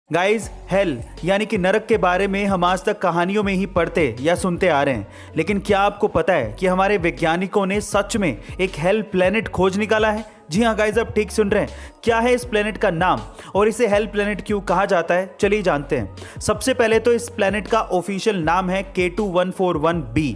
Guys, hello यानी कि नरक के बारे में हम आज तक कहानियों में ही पढ़ते या सुनते आ रहे हैं। लेकिन क्या आपको पता है कि हमारे वैज्ञानिकों ने सच में एक हेल प्लेनेट खोज निकाला है? जी हाँ गाइस, आप ठीक सुन रहे हैं। क्या है इस प्लेनेट का नाम और इसे हेल प्लेनेट क्यों कहा जाता है, चलिए जानते हैं। सबसे पहले तो इस प्लेनेट का ऑफिशियल नाम है K2141b।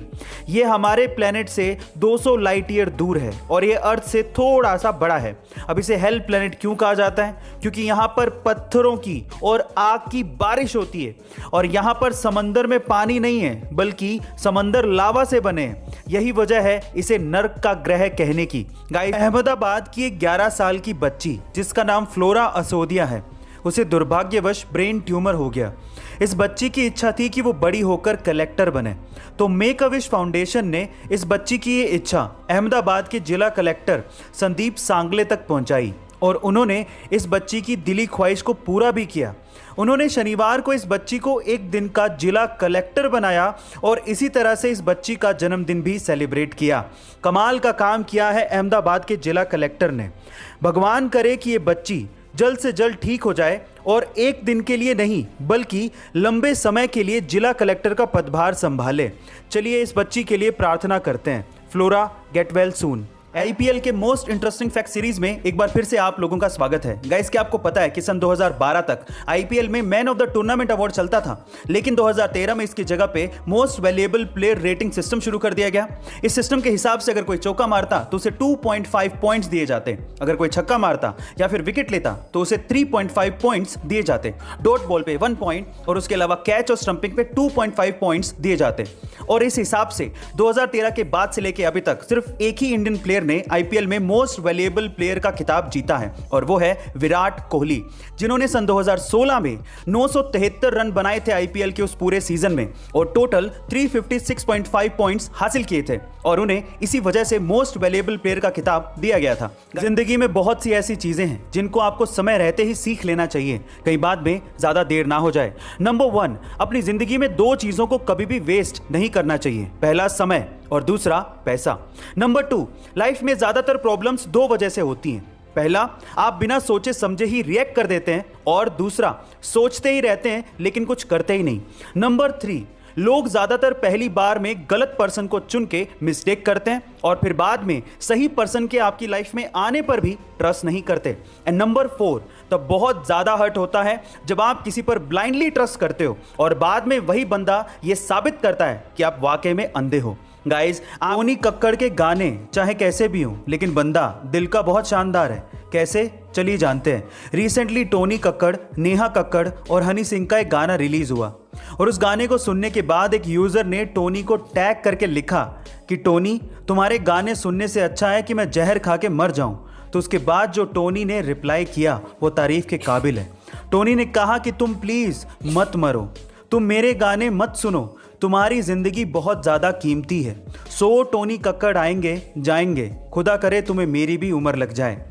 ये हमारे प्लेनेट से 200 लाइट ईयर दूर है और ये अर्थ से थोड़ा सा बड़ा है। अब इसे हेल प्लेनेट क्यों कहा जाता है? क्योंकि यहाँ पर पत्थरों की और आग की बारिश होती है और यहाँ पर समंदर में पानी नहीं है बल्कि समंदर लावा से बने हैं। यही वजह है इसे नर्क का ग्रह कहने की। गाइस, अहमदाबाद की एक 11 साल की बच्ची जिसका नाम फ्लोरा असोदिया है, उसे दुर्भाग्यवश ब्रेन ट्यूमर हो गया। इस बच्ची की इच्छा थी कि वो बड़ी होकर कलेक्टर बने, तो मेक अ विश फाउंडेशन ने इस बच्ची की ये इच्छा अहमदाबाद के जिला कलेक्टर संदीप सांगले तक पहुंचाई और उन्होंने इस बच्ची की दिली ख्वाहिश को पूरा भी किया। उन्होंने शनिवार को इस बच्ची को एक दिन का जिला कलेक्टर बनाया और इसी तरह से इस बच्ची का जन्मदिन भी सेलिब्रेट किया। कमाल का काम किया है अहमदाबाद के जिला कलेक्टर ने। भगवान करे कि ये बच्ची जल्द से जल्द ठीक हो जाए और एक दिन के लिए नहीं बल्कि लंबे समय के लिए जिला कलेक्टर का पदभार संभाले। चलिए इस बच्ची के लिए प्रार्थना करते हैं। Flora, get well soon. IPL के मोस्ट इंटरेस्टिंग फैक्ट सीरीज में एक बार फिर से आप लोगों का स्वागत है। गाइस, क्या आपको पता है कि सन 2012 तक आईपीएल में man of the tournament award चलता था, लेकिन 2013 में इसकी जगह पे most valuable player rating system शुरू कर दिया गया। इस सिस्टम के हिसाब से अगर कोई चौका मारता तो उसे 2.5 पॉइंट्स दिए जाते, अगर कोई छक्का मारता या फिर विकेट लेता तो उसे 3.5 पॉइंट्स दिए जाते, डॉट बॉल पे 1 पॉइंट और उसके अलावा कैच और स्टंपिंग पे 2.5 पॉइंट्स दिए जाते। और इस हिसाब से 2013 के बाद से लेके अभी तक सिर्फ एक ही इंडियन प्लेयर ने आईपीएल में मोस्ट वैल्यूएबल प्लेयर का खिताब जीता है और वो है विराट कोहली, जिन्होंने सन 2016 में 973 रन बनाए थे आईपीएल के उस पूरे सीजन में और टोटल 356.5 पॉइंट्स हासिल किए थे और उन्हें इसी वजह से मोस्ट वैल्यूएबल प्लेयर का खिताब दिया गया था। जिंदगी में बहुत सी ऐसी चीजें हैं जिनको आपको समय रहते ही सीख लेना चाहिए, कहीं बाद में ज्यादा देर ना हो जाए। नंबर 1, अपनी जिंदगी में 2 चीजों को कभी भी वेस्ट नहीं करना चाहिए। पहला समय और दूसरा पैसा। नंबर 2, लाइफ में ज्यादातर प्रॉब्लम्स 2 वजह से होती हैं। पहला, आप बिना सोचे समझे ही रिएक्ट कर देते हैं और दूसरा, सोचते ही रहते हैं लेकिन कुछ करते ही नहीं। नंबर 3, लोग ज्यादातर पहली बार में गलत पर्सन को चुन के मिस्टेक करते हैं और फिर बाद में सही पर्सन के आपकी लाइफ में आने पर भी ट्रस्ट नहीं करते। एंड नंबर 4, तब बहुत ज्यादा हर्ट होता है जब आप किसी पर ब्लाइंडली ट्रस्ट करते हो और बाद में वही बंदा ये साबित करता है कि आप वाकई में अंधे हो। गाइस, टोनी कक्कड़ के गाने चाहे कैसे भी हों लेकिन बंदा दिल का बहुत शानदार है। कैसे, चलिए जानते हैं। रिसेंटली टोनी कक्कड़, नेहा कक्कड़ और हनी सिंह का एक गाना रिलीज हुआ और उस गाने को सुनने के बाद एक यूजर ने टोनी को टैग करके लिखा कि टोनी, तुम्हारे गाने सुनने से अच्छा है कि मैं जहर खा के मर जाऊं। तो उसके बाद जो टोनी ने रिप्लाई किया वो तारीफ के काबिल है। टोनी ने कहा कि तुम प्लीज मत मरो, तुम मेरे गाने मत सुनो, तुम्हारी जिंदगी बहुत ज्यादा कीमती है। सो टोनी कक्कड़ आएंगे जाएंगे, खुदा करे तुम्हें मेरी भी उम्र लग जाए।